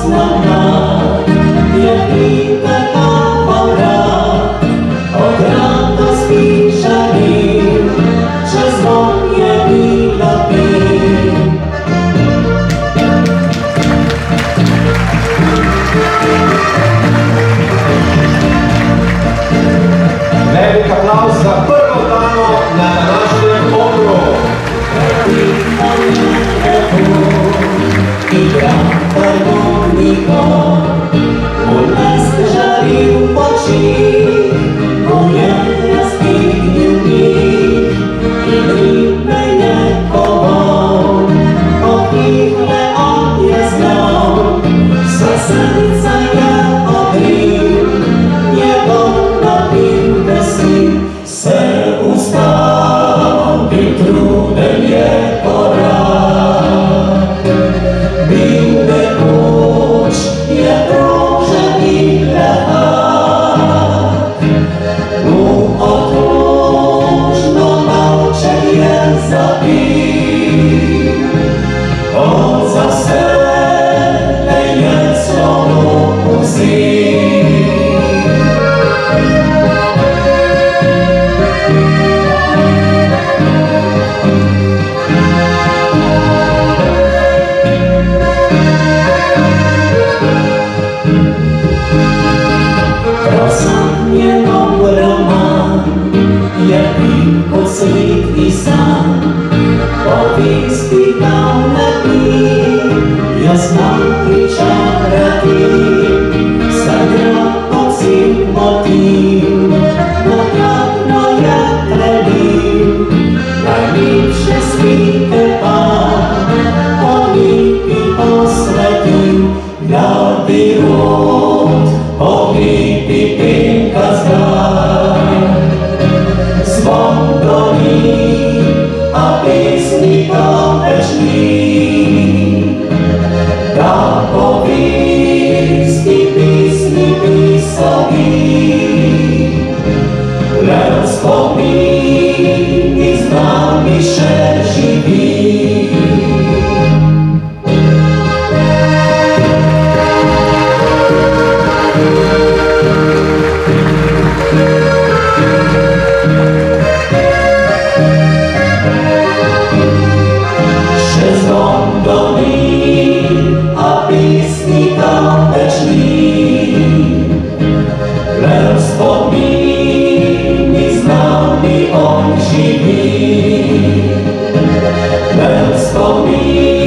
основна, який пекав рад, от радості жалів, чи злом'є білоти. Velik aplauz za prvo damo na današnjem odru. Igram harmoniko, ulesk žarів очі, моє розкидів ніг, і гріб мене ховав, обігле он я знав, все серце я обрів, небо напів весів, все устав, під трудем є пора. Я друже біля хат, одружно мовчать я забив, от за все є слово усіх. Світ і сам повістикав напів, я знав кричав радів, саграв оцім мотив, нотратно я трелів, найліпше світе пан, поліпі посвятів, для бірот, поліпі пинка здай. Звон долі, а пісні вечні, та повісті пісні пісові, лев спомінь з нами ще живі. А пісні там вечні, лев спомінь з нами он живі, лев спомінь.